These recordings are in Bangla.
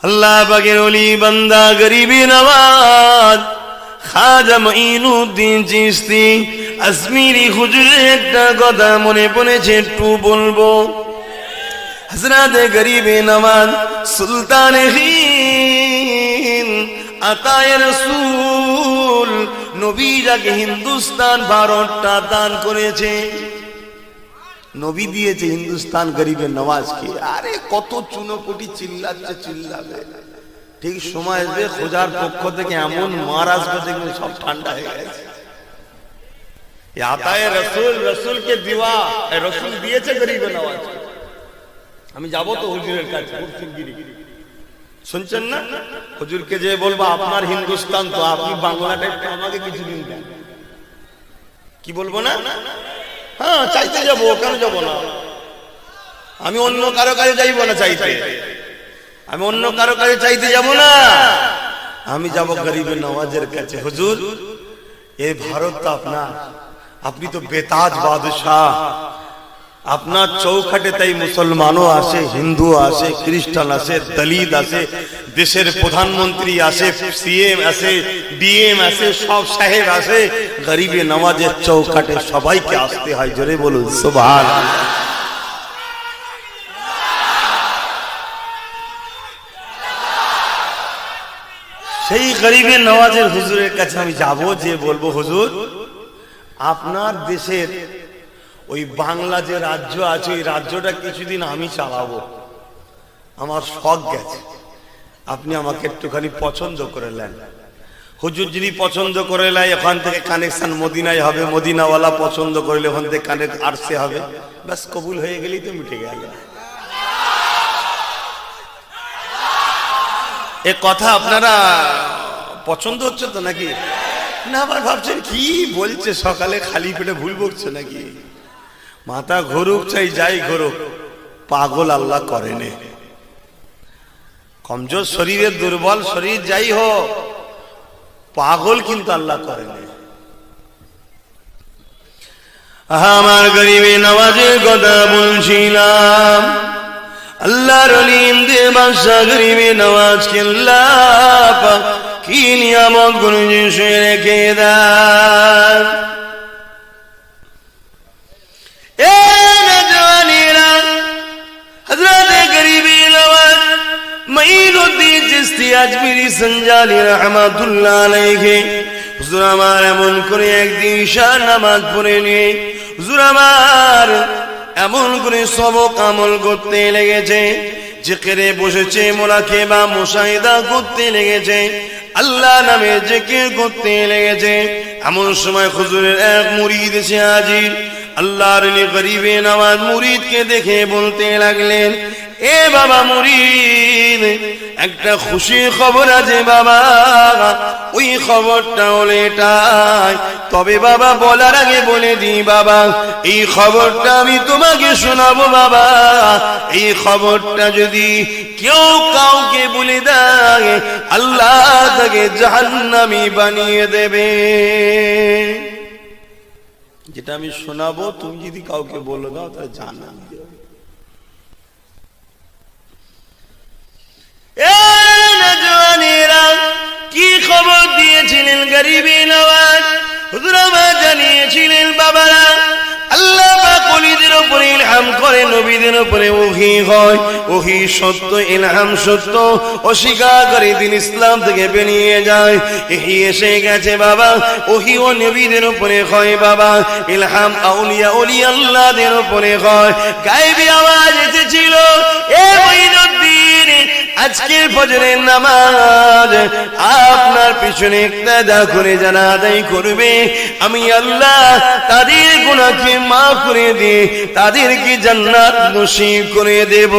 আল্লাহ পাকের ওলি বান্দা গরিবে নওয়াজ খাজা মঈনুদ্দিন চিশতি আজমিরি হুজুরের একটা কথা মনে পড়েছে, একটু বলবো। হযরত গরিবে নওয়াজ সুলতানে হিন্দ আতায়ে রাসূল নবী যাকে হিন্দুস্তান ভারতটা দান করেছে, নবী দিয়েছে হিন্দুস্তান গরিবে নওয়াজকে। আরে কত চুনোপুটি চিল্লাচ্ছে, চিল্লাবে, ঠিক সময় আসবে খোঁজার পক্ষ থেকে এমন মার আসবে দেখবে সব ঠান্ডা হয়ে গেছে। আতায়ে রাসূল, রাসূলকে দিওয়া, রাসূল দিয়েছে গরিবে নওয়াজ। আমি যাব তো হুজুরের কাছে, শুনছেন না? হুজুরকে যে বলবো আপনার হিন্দুস্তান তো, আপনি বাংলাটা একটু আমাকে কিছুদিন দেন, কি বলবো না? হ্যাঁ, চাইতে যাবো, কেন যাবো না? আমি অন্য কারো কাছে যাইবো না চাইতে, আমি অন্য কারো কাছে চাইতে যাব না, আমি যাব গরিবে নওয়াজের কাছে। হুজুর, এই ভারত তো আপনার, আপনি তো বেতাজ বাদশাহ, আপনার চৌখাটে তাই মুসলমানও আসে, হিন্দু আসে, খ্রিস্টান আসে, দলিত আসে, দেশের প্রধানমন্ত্রী আসে, সিএম আসে, ডিএম আসে, সব সাহেব আসে, গরিবে নওয়াজের চৌখাটে সবাইকে আসতে হয়। জোরে বলুন সুবহানাল্লাহ। সেই গরিবে নওয়াজের হুজুরের কাছে আমি যাব, যে বলবো হুজুর আপনার দেশের ওই বাংলা যে রাজ্য আছে, ওই রাজ্যটা কিছুদিন আমি চালাবো, আমার শখ গেছে, আপনি আমাকে একটুখানি পছন্দ করে নেন। হুজুর যদি পছন্দ করে নেয়, ওখান থেকে কানেকশন মদিনায় হবে, মদিনাওয়ালা পছন্দ করলে ওখান থেকে কানেক্ট আরশে হবে, ব্যাস কবুল হয়ে গেলেই তো মিটে গেল। এ কথা আপনারা পছন্দ হচ্ছে তো নাকি না? আবার ভাবছেন কি বলছে, সকালে খালি পেটে ভুল বকছে নাকি? মাথা ঘুরুক চাই যাই ঘুরুক, পাগল আল্লাহ করেনে। কমজোর শরীরের, দুর্বল শরীর যাই হোক, পাগল কিন্তু আল্লাহ করেনে। আমার গরিবে নওয়াজের কথা বলছিলাম। আল্লাহর ওলিম দে বাদশা গরিবে নওয়াজকে আল্লাহ পাক কি নিয়ামত গুলো শুয়ে রেখে দেন। মঈনুদ্দিন চিশতি আজমিরি সঞ্জালি রাহমাতুল্লাহ আলাইহি হুজুর আমার এমন করে একদিন ঈশার নামাজ পড়ে নিয়ে হুজুর আমার এমন করে সবক আমল করতে লেগেছে, জিকিরে বসেছে, মুরাকাবা মুশাহিদা করতে লেগেছে, আল্লাহ নামে জিকির করতে লেগেছে। এমন সময় হুজুরের এক মুরিদ এসে হাজির। আল্লাহর গরিবে নওয়াজ মুরিদকে দেখে বলতে লাগলেন, এ বাবা মুরিদ, একটা খুশির খবর আছে বাবা। ওই খবরটা হলো এটাই, তবে বাবা বলার আগে বলে দিই বাবা, এই খবরটা আমি তোমাকে শোনাবো বাবা। এই খবরটা যদি কেউ কাউকে বলে দেয়, আল্লাহ তাকে জাহান্নামী বানিয়ে দেবে। যেটা আমি শোনাবো তুমি যদি কাউকে বলে দাও তাহলে জাহান্নামী দেবে। কি খবর দিয়েছিলেন গরিবে নওয়াজ? হুজুর আমার জানিয়েছিলেন বাবারা, আল্লাহ পাক ওলিদের উপরে ইলহাম করে, নবীদের উপরে ওহী হয়, ওহী সত্য, ইলহাম সত্য, অস্বীকার করে দিন ইসলাম থেকে বেরিয়ে যায়। ওহী এসে গেছে বাবা, ওহী ও নবীদের উপরে হয় বাবা, ইলহাম আউলিয়া ওলি আল্লাহদের উপরে হয়। গায়েবী আওয়াজ এসেছিল, এ মঈনুদ্দিন, আজকের ফজরের নামাজ আপনার পিছনে ইক্তাদা করে যারা আদায় করবে, আমি আল্লাহ তাদের গুনাহকে মাফ করে দিয়ে তাদেরকে জান্নাত নসিব করে দেব।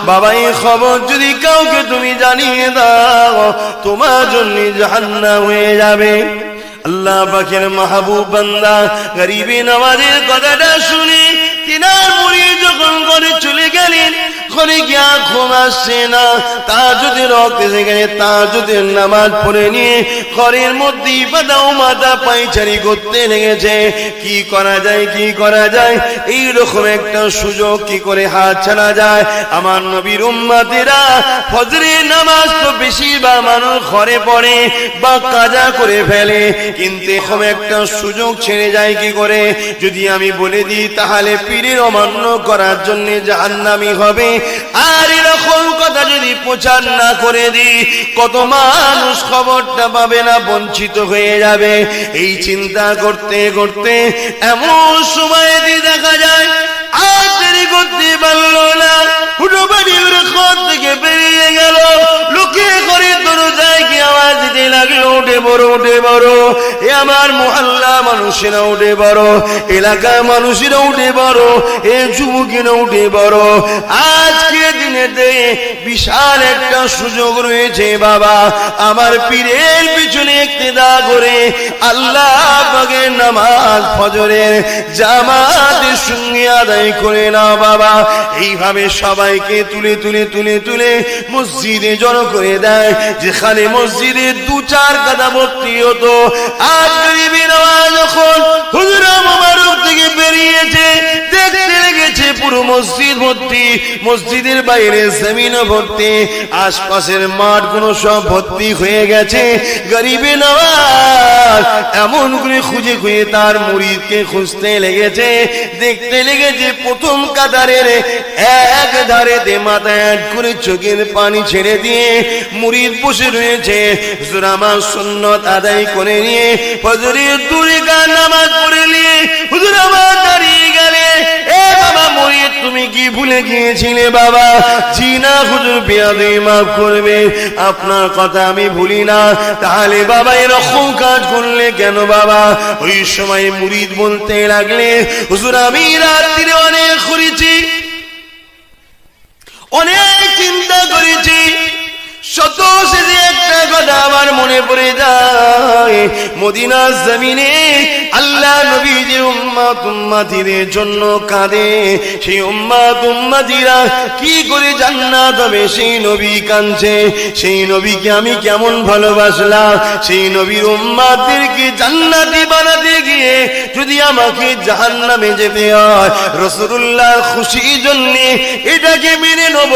বাবা, এই খবর যদি কাউকে তুমি জানিয়ে দাও, তোমার জন্য জাহান্নাম হয়ে যাবে। আল্লাহ পাকের মাহবুব বান্দা গরিবে নওয়াজের কথাটা শুনে তিনার মুরিদ যখন ঘরে চলে গেলেন, ঘরে গিয়া ঘুম আসছে না, তাহাজ্জুদের ওয়াক্তে সেখানে তাহাজ্জুদের নামাজ পড়ে নিয়ে ঘরের মধ্যে বাদাও মাথা পায়চারি করতে লেগেছে। কি করা যায়, কি করা যায়, এইরকম একটা সুযোগ কি করে হাত ছাড়া যায়? আমার নবীর উম্মতেরা ফজরের নামাজ তো বেশিরভাগ মানুষ ঘরে পড়ে বা কাজা করে ফেলে, কিন্তু এরকম একটা সুযোগ ছেড়ে যায় কি করে? যদি আমি বলে দিই তাহলে পীরের অমান্য করার জন্য জাহান্নামী হবে, আর এরকম কথা যদি প্রচার না করে দিই কত মানুষ খবরটা পাবে না, বঞ্চিত হয়ে যাবে। এই চিন্তা করতে করতে এমন সময় দিয়ে দেখা যায় আর দেরি করতে পারলো না, হুটো বাড়ি ঘর থেকে বেরিয়ে গেল, লোকে করে দরজায় কি আওয়াজ দিতে লাগলো, উঠে বড়, উঠে বড়। এ আমার মহল্লা মানুষেরা উঠে বড়, এলাকার মানুষেরা উঠে বড়, এ যুবকেরা উঠে বড়। আজকে দিনেতে বিশাল একটা সুযোগ রয়েছে বাবা, আমার পীরের পিছনে ইক্তেদা করে আল্লাহ পাকের নামাজ ফজরের জামাতের সঙ্গে আদায় করে নাও বাবা। এইভাবে সবাইকে তুলে তুলে তুলে তুলে মসজিদে জড়ো করে দেয়, যেখানে মসজিদে 2-4 কাদা ভর্তি হতো। আজ গরিবের আওয়াজ যখন হুজুর মোবারক থেকে বেরিয়েছে, দেখতে লেগেছে পুরো মসজিদ ভর্তি, মসজিদের বাইরে জমিনও ভর্তি, আশপাশের মাঠ গুলো সব ভর্তি হয়ে গেছে। গরিবের আওয়াজ এমন করে খুঁজে খুঁজে তার মুরিদকে খুঁজতে লেগেছে, দেখতে লেগেছে প্রথম কাতারের এক ধারে মাথায় করে চোখের পানি ছেড়ে দিয়ে মুরিদ বসে রয়েছে। হুজুর আমার সুন্নত আদায় করে নিয়ে ফজরের 2 রাকাত নামাজ পড়ে নিয়ে হুজুর আমার দাঁড়িয়ে গেলে, এ বাবা মুরিদ তুমি কি ভুলে গিয়েছিলে বাবা? জি না হুজুর, বেয়াদবি মাফ করবে, আপনার কথা আমি ভুলি না। তাহলে বাবা এরকম কাজ করলে কেন বাবা? ওই সময় মুরিদ বলতে লাগলে, হুজুর আমি রাত্রিরে অনেক করেছি, অনেক চিন্তা করেছি, শত শেষে একটা কথা আমার মনে পড়ে যায়, মদিনার জমিনে আল্লাহ নবী যে উম্মত উম্মতিদের জন্য কাঁদে, সেই উম্মত উম্মতিরা কি করে জান্নাত হবে সেই নবী কাঁদছে। সেই নবীকে আমি কেমন ভালোবাসলাম, সেই নবীর উম্মতদেরকে জান্নাতি বানাতে গিয়ে যদি আমাকে জাহান্নামে যেতে হয়, রাসূলুল্লাহর খুশির জন্য এটাকে মেনে নেব,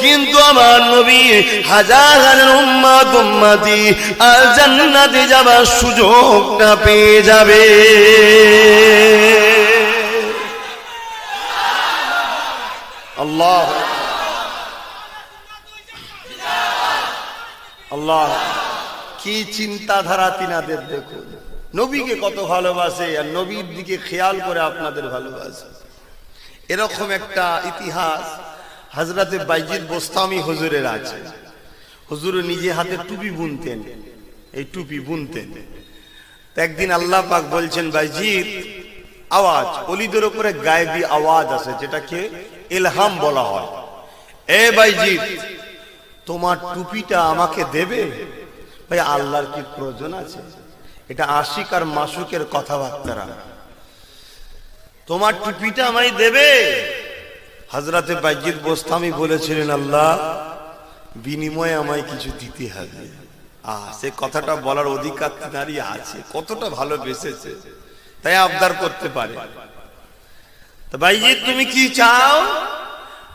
কিন্তু আমার নবী হাজার হাজার উম্মত উম্মতি আর জান্নাতে যাবার সুযোগটা পেয়ে যাবে। আল্লাহ আল্লাহ, কি চিন্তাধারা তিনাদের দেখুন, নবীকে কত ভালোবাসে আর নবীর দিকে খেয়াল করে আপনাদের ভালোবাসে। এরকম একটা ইতিহাস হযরতে বাইজিদ বোস্তামি হুজুরের আছে। হুজুর নিজে হাতে টুপি বুনতেন, এই টুপি বুনতেন। তো একদিন আল্লাহ পাক বলছেন, বাইজিদ আওয়াজ, ওলিদের উপরে গায়েবী আওয়াজ আছে যেটাকে ইলহাম বলা হয়, এ বাইজিদ তোমার টুপিটা আমাকে দেবে? ভাই আল্লাহর কি প্রয়োজন আছে? এটা আশিক আর মাসুকের কথাবার্তা। তোমার টুপিটা আমায় দেবে? হযরতে বাইজিদ বোস্তামি বলেছিলেন, আল্লাহ বিনিময়ে আমায় কিছু দিতে হবে। সে কথাটা বলার অধিকার নারী আছে, কতটা ভালোবেসেছে তাই আবদার করতে পারে। তো বাইজিদ তুমি কি চাও?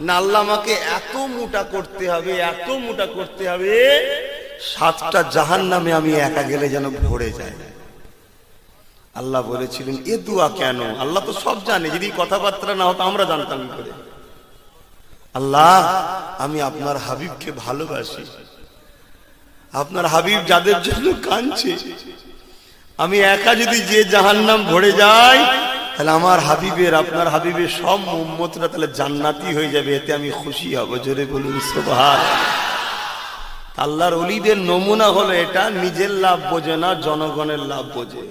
না আল্লাহ আমাকে এত মোটা করতে হবে, এত মোটা করতে হবে 7টা জাহান্নামে আমি একা গেলে যেন ভরে যায়। আল্লাহ বলেছিলেন, এ দোয়া কেন? আল্লাহ তো সব জানে, যদি কথাবার্তা না হতো আমরা জানতাম কি করে? আল্লাহ আমি আপনার হাবিবকে ভালোবাসি, আপনার হাবিব যাদের জন্য কাঁদছে, আমি একা যদি যে জাহান্নাম ভরে যাই তাহলে আমার হাবিবের, আপনার হাবিবের সব উম্মতরা তাহলে জান্নাতি হয়ে যাবে, এতে আমি খুশি হব। জোরে বলুন সুবহানাল্লাহ। আল্লাহর ওলিদের নমুনা হলো এটা, নিজের লাভ বোঝে না, জনগণের লাভ বোঝে।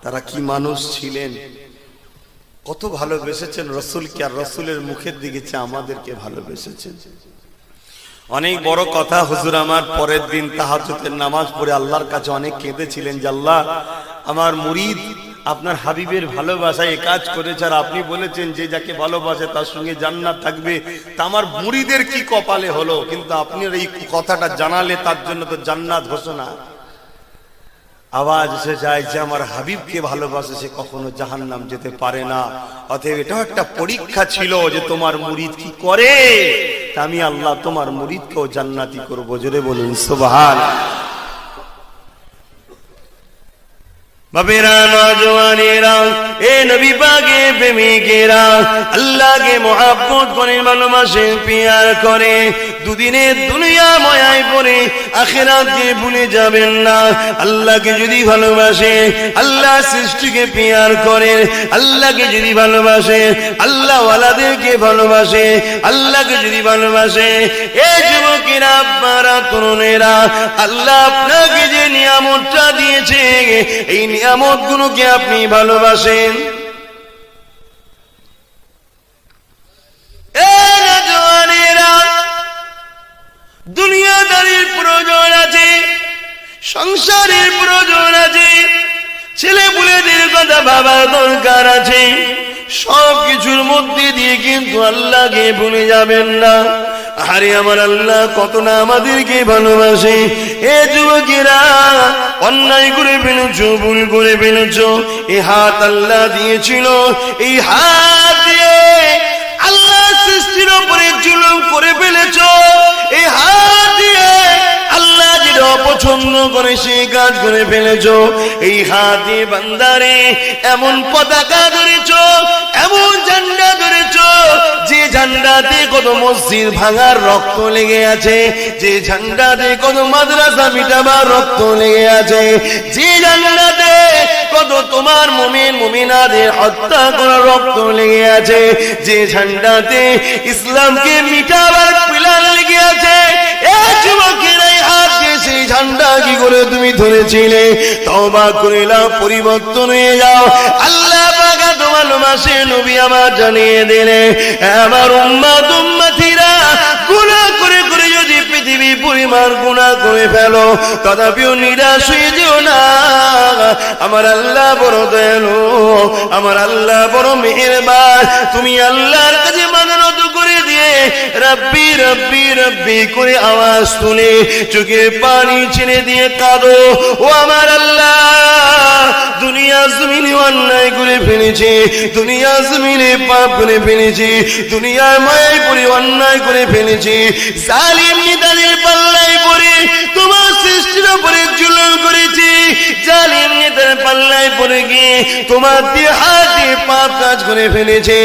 তারা কি মানুষ ছিলেন, কত ভালোবেসেছেন রাসূলকে, আর রাসূলের মুখের দিকে চেয়ে আমাদেরকে ভালোবেসেছেন। অনেক বড় কথা, হুজুর আমার পরের দিন তাহাজ্জুদের নামাজ পড়ে আল্লাহর কাছে অনেক কেঁদেছিলেন যে আল্লাহ আমার মুরিদ আপনার হাবিবের ভালোবাসায় কাজ করেছে, আর আপনি বলেছেন যে যাকে ভালোবাসে তার সঙ্গে জান্নাত থাকবে। তা আমার মুরিদের কি কপালে হলো, কিন্তু আপনি এই কথাটা জানালে তার জন্য তো জান্নাত ঘোষণা। আওয়াজ এসে যায় যে আমার হাবিবকে ভালোবাসে সে কখনো জাহান্নাম যেতে পারে না। অতএব এটাও একটা পরীক্ষা ছিল যে তোমার মুরিদ কি করে, তা আমি আল্লাহ তোমার মুরিদকেও জান্নাতি করবো। জোরে বলুন সুবহানাল্লাহ। বাবেরা, নওজওয়ানেরা, এ নবী পাকে প্রেমিকেরা, আল্লাহকে মহব্বত করে ভালোবাসে, পিয়ার করে, দুদিনের দুনিয়া মায়ায় পড়ে আখিরাতকে ভুলে যাবেন না। আল্লাহকে যদি ভালোবাসে, আল্লাহ সৃষ্টিকে পিয়ার করে, আল্লাহকে যদি ভালোবাসে, আল্লাহ ওয়ালাদেরকে ভালোবাসে, আল্লাহকে যদি ভালোবাসে, এ যুবকেরা, আপনারা, তরুণেরা, আল্লাহ আপনাকে যে নিয়ামতটা দিয়েছে, এই নিয়ামত গুলোকে আপনি ভালোবাসেন। দুনিয়াদারির প্রয়োজন আছে, সংসারের প্রয়োজন আছে, ছেলে পুলেদের কথা ভাবার দরকার আছে। সব কিছুর মধ্যে দিয়ে কিন্তু আল্লাহকে ভুলে যাবেন না। আরে আমার আল্লাহ কত না আমাদেরকে ভালোবাসে। এ যুবকেরা, অন্যায় করে ফেলেছ, ভুল করে ফেলেছ, এই হাত আল্লাহ দিয়েছিল, এই হাত দিয়ে আল্লাহ সৃষ্টির উপরে জুলুম করে ফেলেছ। এই হাত দিয়ে আল্লাহ যেটা অপছন্দ করে সেই কাজ করে ফেলেছ। এই হাত দিয়ে বান্দারে এমন পতাকা ধরেছ, এমন ঝান্ডা ধরেছ, যে ঝান্ডাতে কত মসজিদ ভাঙার রক্ত লেগে আছে, যে ঝান্ডাতে কত মাদ্রাসা মিটাবার রক্ত লেগে আছে, যে ঝান্ডাতে কত তোমার মুমিন মুমিনাদের হত্যা করার রক্ত লেগে আছে, যে ঝান্ডাতে ইসলামকে মিটাবার পিলার লেগে আছে। এই যুবকের এই হাতকে সেই ঝান্ডা কি করে তুমি ধরেছিলে? তওবা করে নাও, পরিবর্তন হয়ে যাও। আল্লাহ পাক তোমার ভালোবাসে, নবী আমার জানিয়ে দিলে, আমার উম্মত উম্মতিরা গুনাহ করে করে যদি পৃথিবী পরিমাণ গুনাহ করে ফেলো, তথাপিও নিরাশ হয়ে যেও না। আমার আল্লাহ বড় দয়ালু, আমার আল্লাহ বড় মেহেরবান। তুমি আল্লাহর কাছে মানত করে দিয়ে রব্বি রব্বি রব্বি করে আওয়াজ তুলে চোখে পানি ছেড়ে দিয়ে কাঁদো। ও আমার আল্লাহ, দুনিয়া জমিনে অন্যায় করে ফেলেছি, দুনিয়া জমিনে পাপ করে ফেলেছি, দুনিয়ার মায়ায় পড়ে অন্যায় করে ফেলেছি, জালিম নেতাদের পাল্লায় পড়ে তোমার সৃষ্টির উপরে জুলুম করেছি, জালিম নেতার পাল্লায় পড়ে গিয়ে তোমার দিয়ে হাতে পাপ কাজ করে ফেলেছে।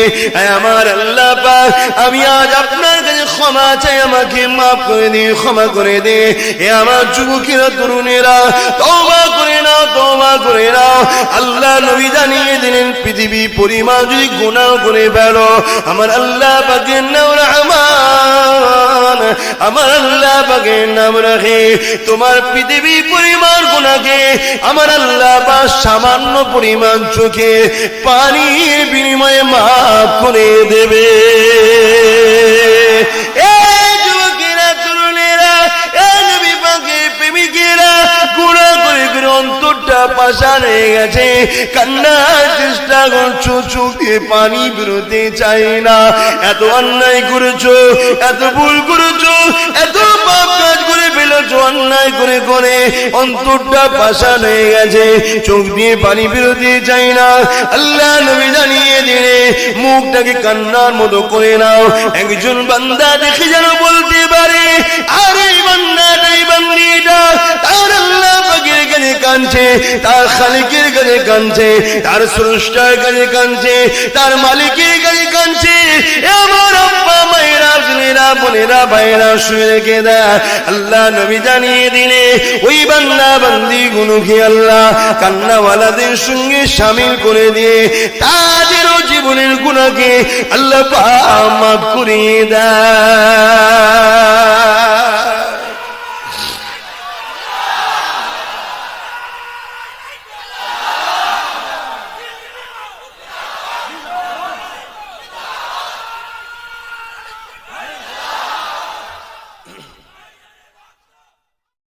আমার আল্লাহ পাক, আমি আজ আপনার কাছে ক্ষমা চাই, আমাকে মাফ করে দিয়ে ক্ষমা করে দে। এ আমার যুবকেরা, তরুণেরা, তওবা করে নাও, তওবা করে নাও। আল্লাহ নবী জানিয়ে দিলেন, পৃথিবী পরিমাণ যদি গুনাহ করে ফেলো, আমার আল্লাহ পাকের নাম রহমান, আমার আল্লাহ পাকের নাম রাখে, তোমার পৃথিবী পরিমাণ গুনাহকে আমার আল্লাহ পাক সামান্য পরিমাণ চোখে পানির বিনিময়ে মাফ করে দেবে। অন্তরটা পাষাণ হয়ে গেছে, কান্নার চেষ্টা করছো, চোখে পানি বেরোতে চাই না। এত অন্যায় করেছো, এত ভুল করেছো, এত পাপ কাজ করে ফেলেছো, অন্যায় করে করে অন্তরটা পাষাণ হয়ে গেছে, চোখ দিয়ে পানি বেরোতে চাই না। আল্লাহ নবী জানিয়ে দিলে, মুখটাকে কান্নার মতো করে নাও। একজন বান্দা দেখে যেন বলতে পারে, আরে বান্দাটা, এই বান্দিটা তার আল্লাহ পাকের কাছে কাঁদছে, তার খালিকের কাছে কাঁদছে, তার স্রষ্টার কাছে কাঁদছে, তার মালিকের কাছে কাঁদছে। আমার আব্বা মায়েরা, বোনেরা, বোনেরা, ভাইরা শুয়ে রেখে দেয়। আল্লাহ নবী জানিয়ে দিলে, ওই বান্দা বান্দি গুলোকে আল্লাহ কান্নাওয়ালাদের সঙ্গে শামিল করে দিয়ে তাদেরও জীবনের গুনাহকে আল্লাহ পাক মাফ করে দেয়।